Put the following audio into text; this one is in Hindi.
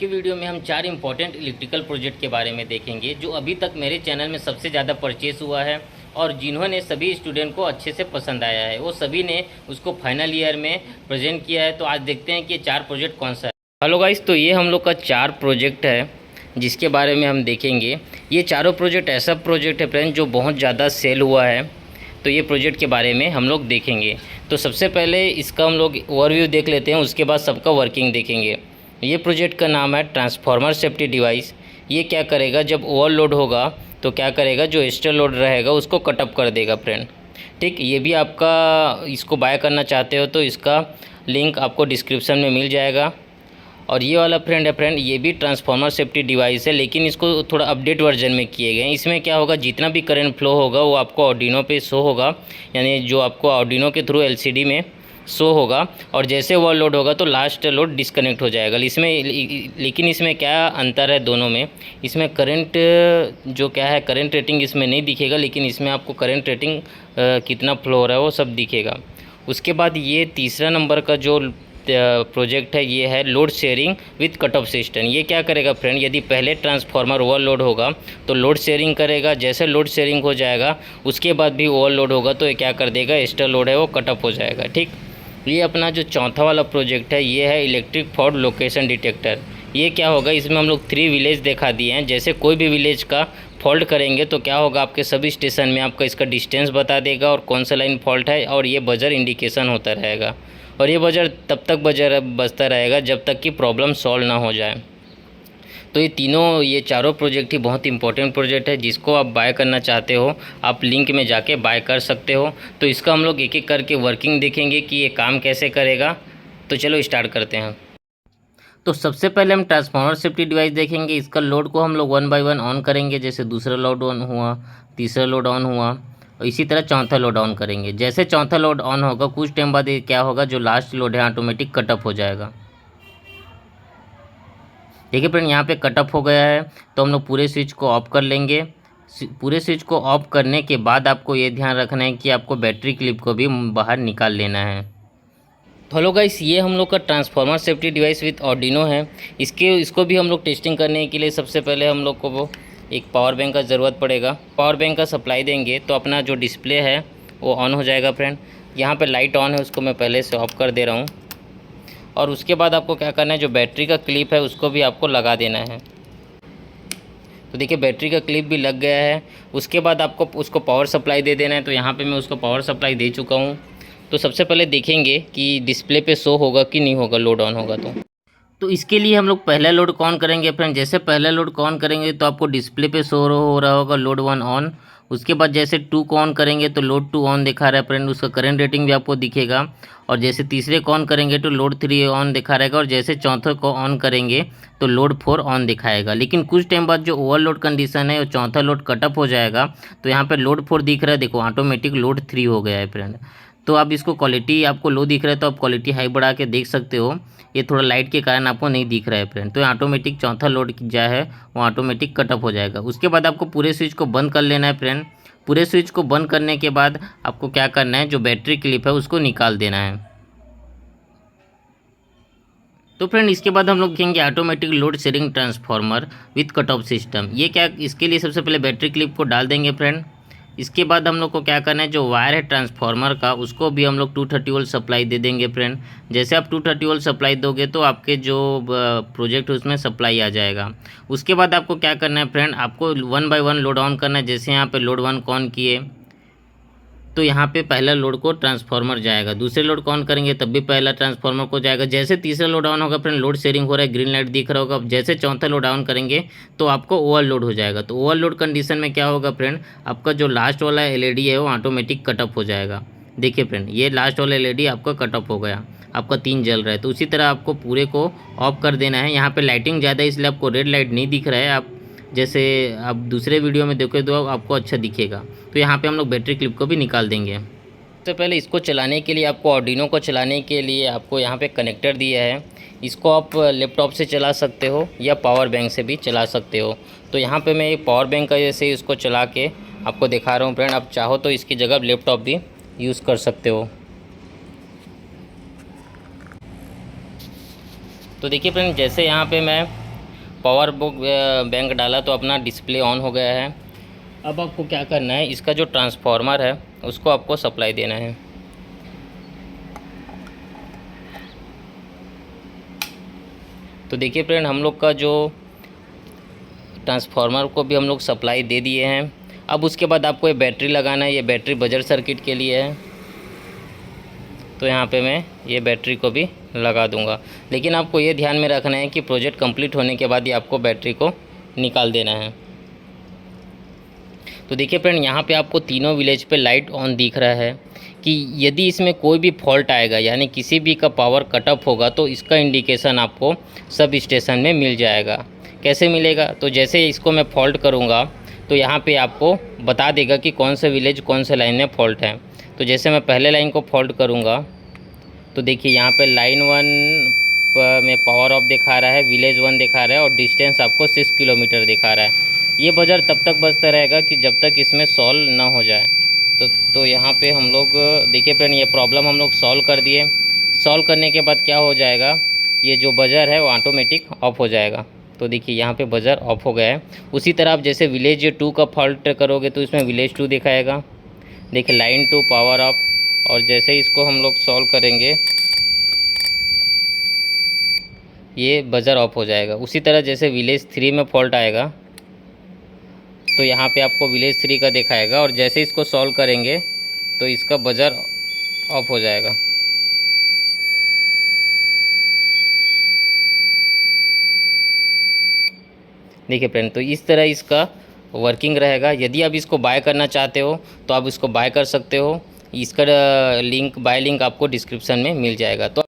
के वीडियो में हम 4 इंपॉर्टेंट इलेक्ट्रिकल प्रोजेक्ट के बारे में देखेंगे जो अभी तक मेरे चैनल में सबसे ज़्यादा परचेस हुआ है और जिन्होंने सभी स्टूडेंट को अच्छे से पसंद आया है, वो सभी ने उसको फाइनल ईयर में प्रेजेंट किया है। तो आज देखते हैं कि ये 4 प्रोजेक्ट कौन सा है। हेलो गाइस, तो ये हम लोग का 4 प्रोजेक्ट है जिसके बारे में हम देखेंगे। ये चारों प्रोजेक्ट ऐसा प्रोजेक्ट है फ्रेंड जो बहुत ज़्यादा सेल हुआ है, तो ये प्रोजेक्ट के बारे में हम लोग देखेंगे। तो सबसे पहले इसका हम लोग ओवरव्यू देख लेते हैं, उसके बाद सबका वर्किंग देखेंगे। ये प्रोजेक्ट का नाम है ट्रांसफार्मर सेफ्टी डिवाइस। ये क्या करेगा, जब ओवरलोड होगा तो क्या करेगा, जो एक्स्ट्रा लोड रहेगा उसको कटअप कर देगा फ्रेंड। ठीक, ये भी आपका इसको बाय करना चाहते हो तो इसका लिंक आपको डिस्क्रिप्शन में मिल जाएगा। और ये वाला फ्रेंड ये भी ट्रांसफार्मर सेफ्टी डिवाइस है, लेकिन इसको थोड़ा अपडेट वर्जन में किए गए हैं। इसमें क्या होगा, जितना भी करंट फ्लो होगा वो आपको आर्डिनो पे शो होगा, यानी जो आपको आर्डिनो के थ्रू एलसीडी में शो होगा, और जैसे वो लोड होगा तो लास्ट लोड डिस्कनेक्ट हो जाएगा। लेकिन इसमें क्या अंतर है दोनों में, इसमें करंट जो क्या है, करंट रेटिंग इसमें नहीं दिखेगा, लेकिन इसमें आपको करंट रेटिंग कितना फ्लो हो रहा है वो सब दिखेगा। उसके बाद ये तीसरा नंबर का जो प्रोजेक्ट है ये है load sharing with cut off system. ये क्या करेगा फ्रेंड, यदि पहले ट्रांसफार्मर ओवरलोड होगा तो लोड शेयरिंग करेगा, जैसे लोड शेयरिंग हो जाएगा उसके बाद भी ओवरलोड होगा तो ये क्या कर देगा, एक्स्ट्रा लोड है वो कट ऑफ हो जाएगा। ठीक, ये अपना जो चौथा वाला प्रोजेक्ट है ये है इलेक्ट्रिक फॉल्ट लोकेशन डिटेक्टर। ये क्या होगा, इसमें हम लोग 3 विलेज दिखा दिए हैं। जैसे कोई भी विलेज का फॉल्ट करेंगे तो क्या होगा, आपके सभी स्टेशन में आपका इसका डिस्टेंस बता देगा और कौन सा लाइन फॉल्ट है, और ये बजर इंडिकेशन होता रहेगा। और ये बजर तब तक बजता रहेगा जब तक कि प्रॉब्लम सॉल्व ना हो जाए। तो ये चारों प्रोजेक्ट ही बहुत इंपॉर्टेंट प्रोजेक्ट है। जिसको आप बाय करना चाहते हो आप लिंक में जाके बाय कर सकते हो। तो इसका हम लोग एक एक करके वर्किंग देखेंगे कि ये काम कैसे करेगा। तो चलो स्टार्ट करते हैं। तो सबसे पहले हम ट्रांसफार्मर सेफ्टी डिवाइस देखेंगे। इसका लोड को हम लोग 1 बाय 1 ऑन करेंगे। जैसे दूसरा लोड ऑन हुआ, तीसरा लोड ऑन हुआ, और इसी तरह चौथा लोड ऑन करेंगे। जैसे चौथा लोड ऑन होगा कुछ टाइम बाद ये क्या होगा, जो लास्ट लोड है ऑटोमेटिक कटअप हो जाएगा। देखिए फ्रेंड, यहाँ पे कटअप हो गया है तो हम लोग पूरे स्विच को ऑफ कर लेंगे। पूरे स्विच को ऑफ करने के बाद आपको ये ध्यान रखना है कि आपको बैटरी क्लिप को भी बाहर निकाल लेना है। तो हेलो गाइस, ये हम लोग का transformer safety device with Arduino है। इसको भी हम लोग टेस्टिंग करने के लिए सबसे पहले हम लोग को वो एक पावर बैंक का ज़रूरत पड़ेगा। पावर बैंक का सप्लाई देंगे तो अपना जो डिस्प्ले है वो ऑन हो जाएगा फ्रेंड। यहाँ पे लाइट ऑन है, उसको मैं पहले से ऑफ कर दे रहा हूँ। और उसके बाद आपको क्या करना है, जो बैटरी का क्लिप है उसको भी आपको लगा देना है। तो देखिए बैटरी का क्लिप भी लग गया है। उसके बाद आपको उसको पावर सप्लाई दे देना है। तो यहाँ पे मैं उसको पावर सप्लाई दे चुका हूँ। तो सबसे पहले देखेंगे कि डिस्प्ले पे शो होगा कि नहीं होगा, लोड ऑन होगा तो इसके लिए हम लोग पहला लोड को ऑन करेंगे फ्रेंड। जैसे पहला लोड को ऑन करेंगे तो आपको डिस्प्ले पे शो हो रहा होगा लोड 1 ऑन। उसके बाद जैसे 2 को ऑन करेंगे तो लोड 2 ऑन दिखा रहा है फ्रेंड, उसका करंट रेटिंग भी आपको दिखेगा। और जैसे तीसरे को ऑन करेंगे तो लोड 3 ऑन दिखा रहेगा, और जैसे चौथे को ऑन करेंगे तो लोड 4 ऑन दिखाएगा। लेकिन कुछ टाइम बाद जो ओवरलोड कंडीशन है वो चौथा लोड कटअप हो जाएगा। तो यहाँ पर लोड 4 दिख रहा है, देखो ऑटोमेटिक लोड 3 हो गया है फ्रेंड। तो आप इसको क्वालिटी आपको लो दिख रहा है तो आप क्वालिटी हाई बढ़ा के देख सकते हो। ये थोड़ा लाइट के कारण आपको नहीं दिख रहा है फ्रेंड। तो ऑटोमेटिक चौथा लोड जो है वो ऑटोमेटिक कटअप हो जाएगा। उसके बाद आपको पूरे स्विच को बंद कर लेना है फ्रेंड। पूरे स्विच को बंद करने के बाद आपको क्या करना है, जो बैटरी क्लिप है उसको निकाल देना है। तो फ्रेंड इसके बाद हम लोग देखेंगे automatic load sharing transformer with cut off system. ये क्या, इसके लिए सबसे पहले बैटरी क्लिप को डाल देंगे फ्रेंड। इसके बाद हम लोग को क्या करना है, जो वायर है ट्रांसफार्मर का उसको भी हम लोग 230 वोल्ट सप्लाई दे देंगे फ्रेंड। जैसे आप 230 वोल्ट सप्लाई दोगे तो आपके जो प्रोजेक्ट है उसमें सप्लाई आ जाएगा। उसके बाद आपको क्या करना है फ्रेंड, आपको 1 बाय 1 लोड ऑन करना है। जैसे यहाँ पे लोड 1 को ऑन किए तो यहाँ पे पहला लोड को ट्रांसफार्मर जाएगा, दूसरे लोड को ऑन करेंगे तब भी पहला ट्रांसफार्मर को जाएगा। जैसे तीसरा लोड ऑन होगा फ्रेंड, लोड शेयरिंग हो रहा है, ग्रीन लाइट दिख रहा होगा। जैसे चौथा लोड ऑन करेंगे तो आपको ओवरलोड हो जाएगा। तो ओवरलोड कंडीशन में क्या होगा फ्रेंड, आपका जो लास्ट वाला एलईडी है वो ऑटोमेटिक कटअप हो जाएगा। देखिए फ्रेंड, ये लास्ट वाला एलईडी आपका कटअप हो गया, आपका 3 जल रहा है। तो उसी तरह आपको पूरे को ऑफ कर देना है। यहाँ पर लाइटिंग ज़्यादा है इसलिए आपको रेड लाइट नहीं दिख रहा है। आप जैसे आप दूसरे वीडियो में देखोगे तो आपको अच्छा दिखेगा। तो यहाँ पे हम लोग बैटरी क्लिप को भी निकाल देंगे। सबसे पहले इसको चलाने के लिए आपको आर्डिनो को चलाने के लिए आपको यहाँ पे कनेक्टर दिया है। इसको आप लैपटॉप से चला सकते हो या पावर बैंक से भी चला सकते हो। तो यहाँ पे मैं एक पावर बैंक का जैसे इसको चला के आपको दिखा रहा हूँ फ्रेंड। आप चाहो तो इसकी जगह लैपटॉप भी यूज़ कर सकते हो। तो देखिए फ्रेंड, जैसे यहाँ पे मैं पावर बैंक डाला तो अपना डिस्प्ले ऑन हो गया है। अब आपको क्या करना है, इसका जो ट्रांसफार्मर है उसको आपको सप्लाई देना है। तो देखिए फ्रेंड, हम लोग का जो ट्रांसफार्मर को भी हम लोग सप्लाई दे दिए हैं। अब उसके बाद आपको ये बैटरी लगाना है। ये बैटरी बजर सर्किट के लिए है, तो यहाँ पे मैं ये बैटरी को भी लगा दूंगा। लेकिन आपको ये ध्यान में रखना है कि प्रोजेक्ट कंप्लीट होने के बाद ही आपको बैटरी को निकाल देना है। तो देखिए फ्रेंड, यहाँ पे आपको तीनों विलेज पे लाइट ऑन दिख रहा है कि यदि इसमें कोई भी फॉल्ट आएगा, यानी किसी भी का पावर कट ऑफ होगा, तो इसका इंडिकेशन आपको सब स्टेशन में मिल जाएगा। कैसे मिलेगा, तो जैसे इसको मैं फॉल्ट करूँगा तो यहाँ पे आपको बता देगा कि कौन सा विलेज कौन से लाइन में फॉल्ट है। तो जैसे मैं पहले लाइन को फॉल्ट करूँगा तो देखिए यहाँ पे लाइन 1 में पावर ऑफ दिखा रहा है, विलेज 1 दिखा रहा है और डिस्टेंस आपको 6 किलोमीटर दिखा रहा है। ये बजर तब तक बजता रहेगा कि जब तक इसमें सॉल्व ना हो जाए। तो यहाँ पे हम लोग देखिए फ्रेंड, ये प्रॉब्लम हम लोग सॉल्व कर दिए। सॉल्व करने के बाद क्या हो जाएगा, ये जो बजर है वो ऑटोमेटिक ऑफ हो जाएगा। तो देखिए यहाँ पे बजर ऑफ हो गया है। उसी तरह आप जैसे विलेज 2 का फॉल्ट करोगे तो इसमें विलेज 2 दिखाएगा। देखिए लाइन 2 पावर ऑफ, और जैसे इसको हम लोग सॉल्व करेंगे ये बजर ऑफ हो जाएगा। उसी तरह जैसे विलेज 3 में फॉल्ट आएगा तो यहाँ पे आपको विलेज 3 का दिखाएगा, और जैसे इसको सॉल्व करेंगे तो इसका बजर ऑफ हो जाएगा। देखिए फ्रेंड, तो इस तरह इसका वर्किंग रहेगा। यदि आप इसको बाय करना चाहते हो तो आप इसको बाय कर सकते हो। इसका लिंक, बाय लिंक आपको डिस्क्रिप्शन में मिल जाएगा। तो